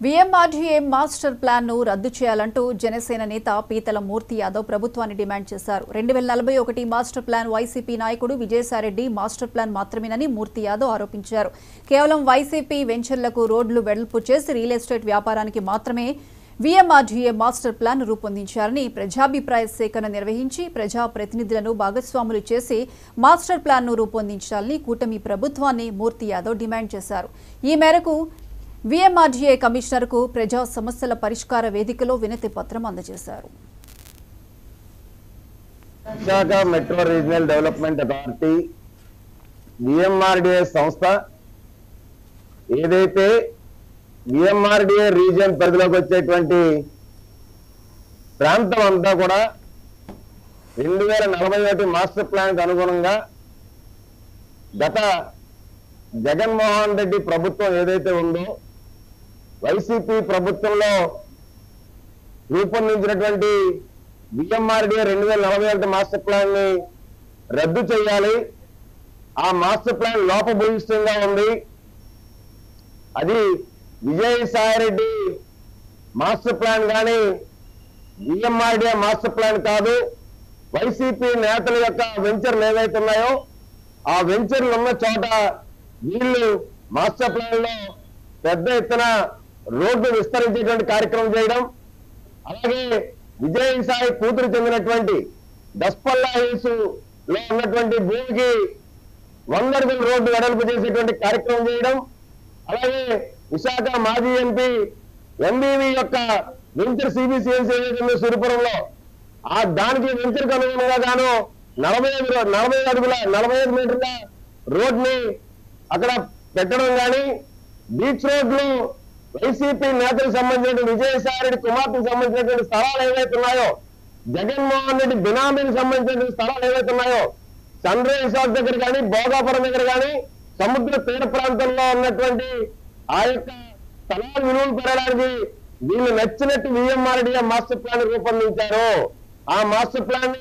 VMRDA master plan ను రద్దు చేయాలంటూ జనసేన నేత పీతల మూర్తి యాదవ్ ప్రభుత్వాన్ని డిమాండ్ చేశారు. 2041 మాస్టర్ ప్లాన్ వైసీపీ నాయకుడు విజయసాయిరెడ్డి మాస్టర్ ప్లాన్ మాత్రమేనని మూర్తి యాదవ్ ఆరోపించారు. కేవలం వైసీపీ వెంచర్లకు రోడ్లు వెడల్పు చేసి రియల్ ఎస్టేట్ వ్యాపారానికి మాత్రమే వీఎంఆర్డీఏ మాస్టర్ ప్లాన్ రూపొందించారని, ప్రజాభిప్రాయ సేకరణ నిర్వహించి ప్రజా ప్రతినిధులను భాగస్వాములు చేసి మాస్టర్ ప్లాన్ ను రూపొందించాలని కూటమి ప్రభుత్వాన్ని మూర్తి యాదవ్ డిమాండ్ చేశారు. ఈ మేరకు వీఎంఆర్డీఏ కమిషనర్కు ప్రజా సమస్యల పరిష్కార వేదికలో వినతి పత్రం అందజేశారు. Visakha metro regional development authority VMRDA సంస్థ ఏదైతే వీఎంఆర్డీఏ రీజియన్ పరిధిలోకి వచ్చేటువంటి ప్రాంతం అంతా కూడా 2041 మాస్టర్ ప్లాన్ కు అనుగుణంగా గత జగన్మోహన్ రెడ్డి ప్రభుత్వం ఏదైతే ఉందో వైసీపీ ప్రభుత్వంలో రూపొందించినటువంటి వీఎంఆర్డీఏ 2041 మాస్టర్ ప్లాన్ ని రద్దు చేయాలి. ఆ మాస్టర్ ప్లాన్ లోపభూయిష్టంగా ఉంది. అది విజయసాయిరెడ్డి మాస్టర్ ప్లాన్ కానీ వీఎంఆర్డీఏ మాస్టర్ ప్లాన్ కాదు. వైసీపీ నేతల యొక్క వెంచర్లు ఏవైతే ఉన్నాయో ఆ వెంచర్లు ఉన్న చోట వీళ్ళు మాస్టర్ ప్లాన్ లో పెద్ద ఎత్తున రోడ్డు విస్తరించేటువంటి కార్యక్రమం చేయడం, అలాగే విజయసాయి కూతురు చెందినటువంటి దస్పల్లా హిల్స్ లో ఉన్నటువంటి భూమికి 100 అడుగుల రోడ్డు వెడల్పు చేసేటువంటి కార్యక్రమం చేయడం, అలాగే విశాఖ మాజీ ఎంపీ ఎంబీవీ యొక్క వెంచర్ సిబిసిఎల్సీ ఏదైతే సురపురంలో ఆ దానికి వెంచర్ అనుగుణంగా గాను 45 మీటర్ల రోడ్ని అక్కడ పెట్టడం కానీ, బీచ్ రోడ్లు వైసీపీ నేతలకు సంబంధించిన విజయసాయిరెడ్డి కుమార్తెకు సంబంధించినటువంటి స్థలాలు ఏవైతే ఉన్నాయో, జగన్మోహన్ రెడ్డి బినామీకి సంబంధించినటువంటి స్థలాలు ఏవైతే ఉన్నాయో, సన్ రైజ్ రిసార్ట్ దగ్గర కానీ భోగాపురం దగ్గర కానీ సముద్ర తీర ప్రాంతంలో ఉన్నటువంటి ఆ యొక్క స్థలాల విలువలు పెరగడానికి వీళ్ళు నచ్చినట్టు వీఎంఆర్డీఏ మాస్టర్ ప్లాన్ రూపొందించారు. ఆ మాస్టర్ ప్లాన్